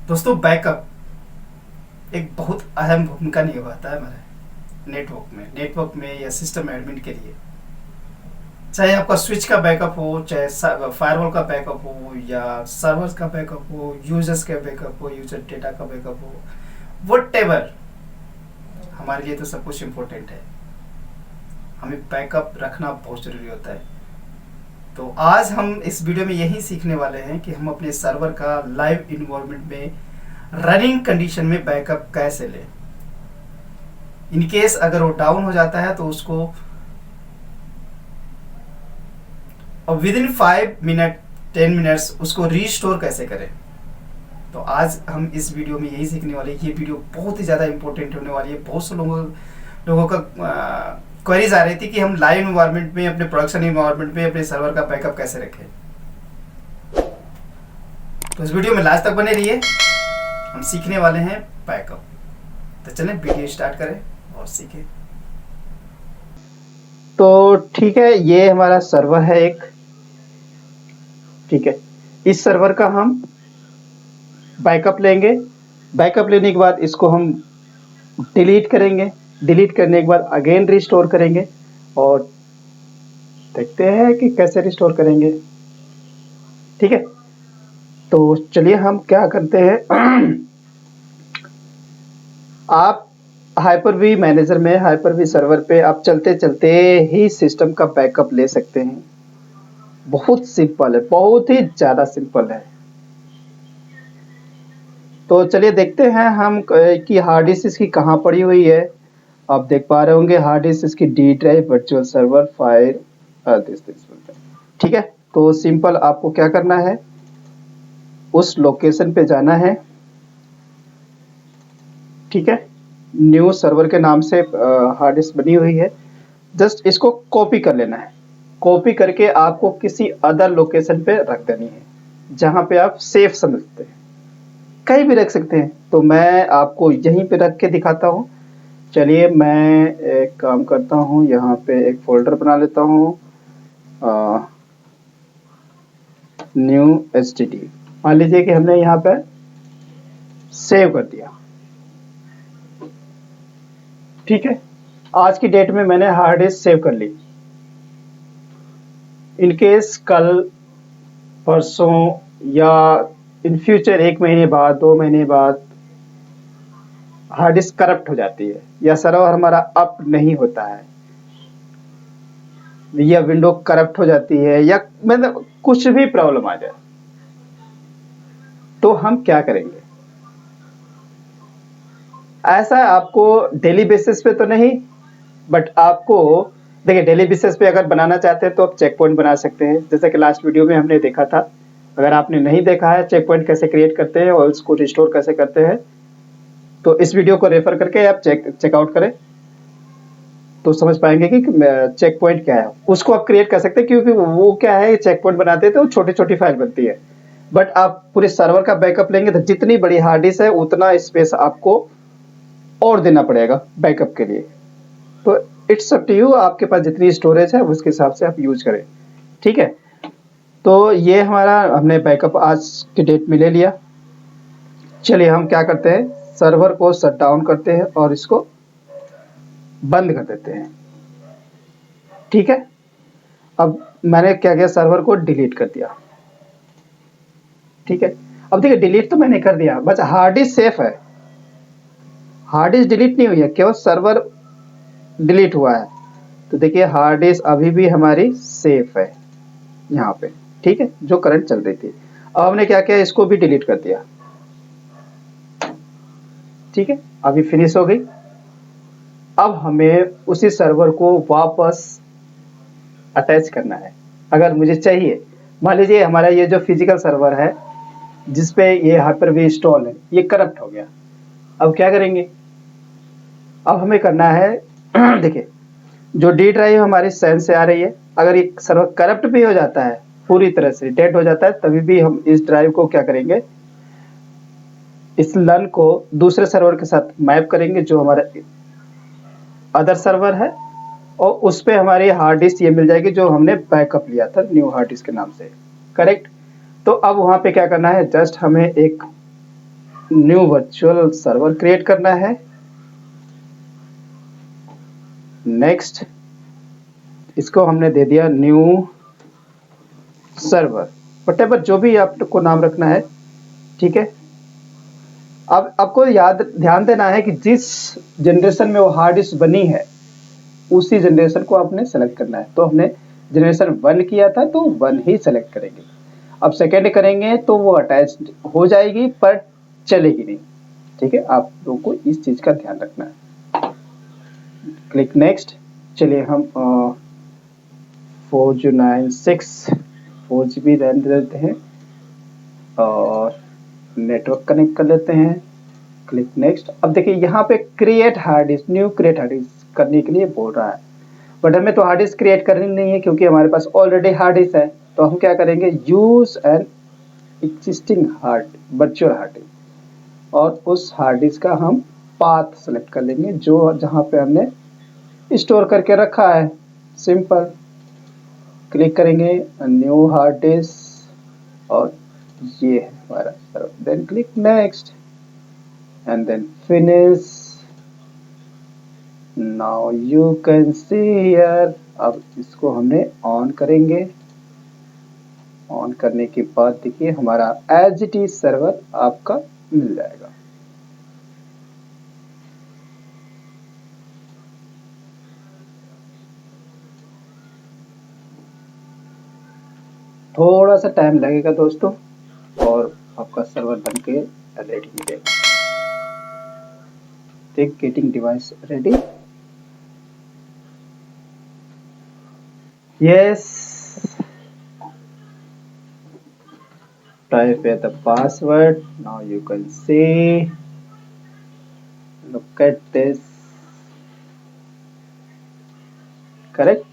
दोस्तों, बैकअप एक बहुत अहम भूमिका निभाता है हमारे नेटवर्क में या सिस्टम एडमिन के लिए। चाहे आपका स्विच का बैकअप हो, चाहे फायरवॉल का बैकअप हो, या सर्वर्स का बैकअप हो, यूजर्स का बैकअप हो, यूजर डेटा का बैकअप हो, वट हमारे लिए तो सब कुछ इम्पोर्टेंट है। हमें बैकअप रखना बहुत ज़रूरी होता है। तो आज हम इस वीडियो में यही सीखने वाले हैं कि हम अपने सर्वर का लाइव इन्वायरमेंट में रनिंग कंडीशन में बैकअप कैसे लें। इन केस अगर वो डाउन हो जाता है तो उसको विद इन 5 मिनट 10 मिनट्स उसको रीस्टोर कैसे करें। तो आज हम इस वीडियो में यही सीखने वाले हैं। ये वीडियो बहुत ही ज़्यादा इंपॉर्टेंट होने वाली है। बहुत से लोगों का क्वेरीज आ रही थी कि हम लाइव इन्वायरमेंट में, अपने प्रोडक्शन इन्वायरमेंट में अपने सर्वर का बैकअप कैसे रखें। तो इस वीडियो में लास्ट तक बने रहिए, हम सीखने वाले हैं बैकअप। तो चलें वीडियो स्टार्ट करें और सीखें। तो ठीक है, ये हमारा सर्वर है एक। ठीक है, इस सर्वर का हम बैकअप लेंगे। बैकअप लेने के बाद इसको हम डिलीट करेंगे। डिलीट करने के बाद अगेन रिस्टोर करेंगे और देखते हैं कि कैसे रिस्टोर करेंगे। ठीक है, तो चलिए हम क्या करते हैं। आप हाइपर-वी मैनेजर में, हाइपर-वी सर्वर पे आप चलते चलते ही सिस्टम का बैकअप ले सकते हैं। बहुत सिंपल है, बहुत ही ज़्यादा सिंपल है। तो चलिए देखते हैं हम कि हार्ड डिस्क इसकी कहाँ पड़ी हुई है। आप देख पा रहे होंगे हार्ड डिस्क इसकी D drive virtual server file this. ठीक है, तो सिंपल आपको क्या करना है, उस लोकेशन पे जाना है। ठीक है, न्यू सर्वर के नाम से हार्ड डिस्क बनी हुई है। जस्ट इसको कॉपी कर लेना है। कॉपी करके आपको किसी अदर लोकेशन पे रख देनी है जहां पे आप सेफ समझते हैं। कहीं भी रख सकते हैं, तो मैं आपको यहीं पे रख के दिखाता हूँ। चलिए मैं एक काम करता हूँ, यहाँ पे एक फोल्डर बना लेता हूँ, न्यू HTTP। मान लीजिए कि हमने यहाँ पे सेव कर दिया। ठीक है, आज की डेट में मैंने हार्ड डिस्क सेव कर ली। इन केस कल, परसों या इन फ्यूचर 1 महीने बाद, 2 महीने बाद हार्ड डिस्क करप्ट हो जाती है या सर्वर हमारा अप नहीं होता है या विंडो करप्ट हो जाती है या मतलब कुछ भी प्रॉब्लम आ जाए, तो हम क्या करेंगे। ऐसा आपको डेली बेसिस पे तो नहीं, बट आपको देखिए डेली बेसिस पे अगर बनाना चाहते हैं तो आप चेक पॉइंट बना सकते हैं, जैसे कि लास्ट वीडियो में हमने देखा था। अगर आपने नहीं देखा है चेक पॉइंट कैसे क्रिएट करते हैं और उसको रिस्टोर कैसे करते हैं, तो इस वीडियो को रेफर करके आप चेकआउट करें तो समझ पाएंगे कि चेक पॉइंट क्या है। उसको आप क्रिएट कर सकते हैं, क्योंकि वो क्या है, चेक पॉइंट बनाते हैं तो छोटी छोटी फाइल बनती है। बट आप पूरे सर्वर का बैकअप लेंगे तो जितनी बड़ी हार्ड डिस्क है उतना स्पेस आपको और देना पड़ेगा बैकअप के लिए। तो इट्स अप टू यू, आपके पास जितनी स्टोरेज है उसके हिसाब से आप यूज करें। ठीक है, तो ये हमारा हमने बैकअप आज की डेट में ले लिया। चलिए हम क्या करते हैं, सर्वर को शट डाउन करते हैं और इसको बंद कर देते हैं। ठीक है, अब मैंने क्या किया, सर्वर को डिलीट कर दिया। ठीक है, अब देखिए डिलीट तो मैंने कर दिया, बस हार्ड डिस्क सेफ है। हार्ड डिस्क डिलीट नहीं हुई है, केवल सर्वर डिलीट हुआ है। तो देखिए हार्ड डिस्क अभी भी हमारी सेफ है यहाँ पे। ठीक है, जो करंट चल रही थी। अब हमने क्या किया, इसको भी डिलीट कर दिया। ठीक है, अभी फिनिश हो गई। अब हमें उसी सर्वर को वापस अटैच करना है। अगर मुझे चाहिए, मान लीजिए हमारा ये जो फिजिकल सर्वर है जिसपे ये हाइपर-वी इंस्टॉल है, ये करप्ट हो गया। अब क्या करेंगे, अब हमें करना है देखिए जो डी ड्राइव हमारी सैन से आ रही है, अगर ये सर्वर करप्ट भी हो जाता है, पूरी तरह से डेड हो जाता है, तभी भी हम इस ड्राइव को क्या करेंगे, इस लन को दूसरे सर्वर के साथ मैप करेंगे जो हमारा अदर सर्वर है, और उस पे हमारी हार्ड डिस्क ये मिल जाएगी जो हमने बैकअप लिया था न्यू हार्ड डिस्क के नाम से। करेक्ट, तो अब वहां पे क्या करना है, जस्ट हमें एक न्यू वर्चुअल सर्वर क्रिएट करना है। नेक्स्ट, इसको हमने दे दिया न्यू सर्वर, वटेवर जो भी आपको नाम रखना है, ठीक है। अब आपको ध्यान देना है कि जिस जनरेशन में वो हार्ड डिस्क बनी है उसी जनरेशन को आपने सेलेक्ट करना है। तो हमने जनरेशन 1 किया था तो 1 ही सेलेक्ट करेंगे। अब सेकेंड करेंगे तो वो अटैच हो जाएगी पर चलेगी नहीं, ठीक है। आप लोगों को इस चीज का ध्यान रखना है। Click next. चलिए हम 4096 4GB रैम दे देते हैं और नेटवर्क कनेक्ट कर लेते हैं। Click next. अब देखिए यहाँ पे create hard disk, new create hard disk करने के लिए बोल रहा है, बट हमें तो हार्ड डिस्क क्रिएट करनी नहीं है क्योंकि हमारे पास ऑलरेडी हार्ड डिस्क है। तो हम क्या करेंगे, use N existing virtual hard disk, और उस हार्ड डिस्क का हम पाथ सेलेक्ट कर लेंगे जो जहाँ पे हमने स्टोर करके रखा है। सिंपल, क्लिक करेंगे न्यू हार्ड डिस्क और ये है हमारा server. Then click next and then finish. Now you can see here. अब इसको हमने ऑन करेंगे। ऑन करने के बाद देखिए हमारा एज इट इज सर्वर आपका मिल जाएगा। थोड़ा सा टाइम लगेगा दोस्तों और आपका सर्वर बनके रेडी हो जाएगा। Take getting device ready. Yes, type the password. Now you can see, look at this, correct?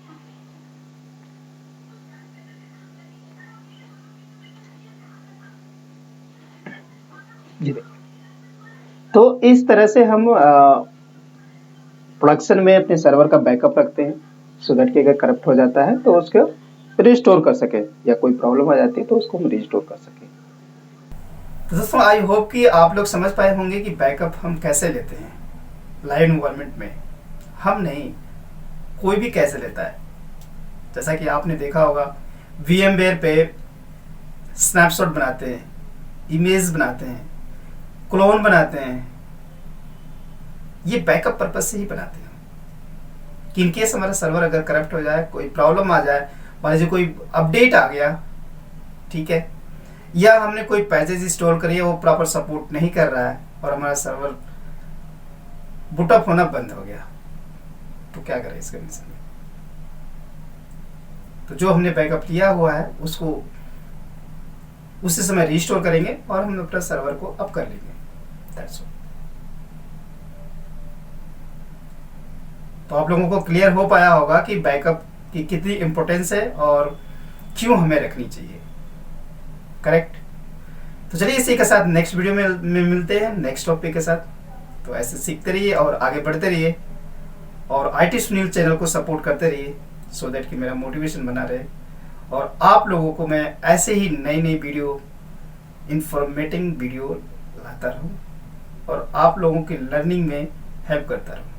तो इस तरह से हम प्रोडक्शन में अपने सर्वर का बैकअप रखते हैं सो दैट कि अगर करप्ट हो जाता है तो उसको रिस्टोर कर सके या कोई प्रॉब्लम आ जाती है तो उसको हम रिस्टोर कर सके। तो दोस्तों आई होप कि आप लोग समझ पाए होंगे कि बैकअप हम कैसे लेते हैं लाइव एनवायरनमेंट में। हम नहीं, कोई भी कैसे लेता है। जैसा कि आपने देखा होगा VMware पे स्नैपशॉट बनाते हैं, इमेज बनाते हैं, क्लोन बनाते हैं। ये बैकअप पर्पज से ही बनाते हैं कि इनकेस हमारा सर्वर अगर करप्ट हो जाए, कोई प्रॉब्लम आ जाए, मान लीजिए कोई अपडेट आ गया, ठीक है, या हमने कोई पैसेज स्टोर करी है वो प्रॉपर सपोर्ट नहीं कर रहा है और हमारा सर्वर बूटअप होना बंद हो गया, तो क्या करें इस कंडीशन में। तो जो हमने बैकअप लिया हुआ है उसको उसी समय रिस्टोर करेंगे और हम अपना सर्वर को अप कर लेंगे। That's all. तो आप लोगों को क्लियर हो पाया होगा कि बैकअप की कितनी इंपॉर्टेंस है और क्यों हमें रखनी चाहिए, करेक्ट। तो चलिए इसी के साथ नेक्स्ट वीडियो में मिलते हैं नेक्स्ट टॉपिक के साथ। तो ऐसे सीखते रहिए और आगे बढ़ते रहिए और IT सुनील चैनल को सपोर्ट करते रहिए सो दैट कि मेरा मोटिवेशन बना रहे और आप लोगों को मैं ऐसे ही नई नई वीडियो, इंफॉर्मेटिव वीडियो लाता रहूं और आप लोगों की लर्निंग में हेल्प करता रहूं।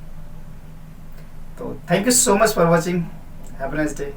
तो thank you so much for watching. Have a nice day.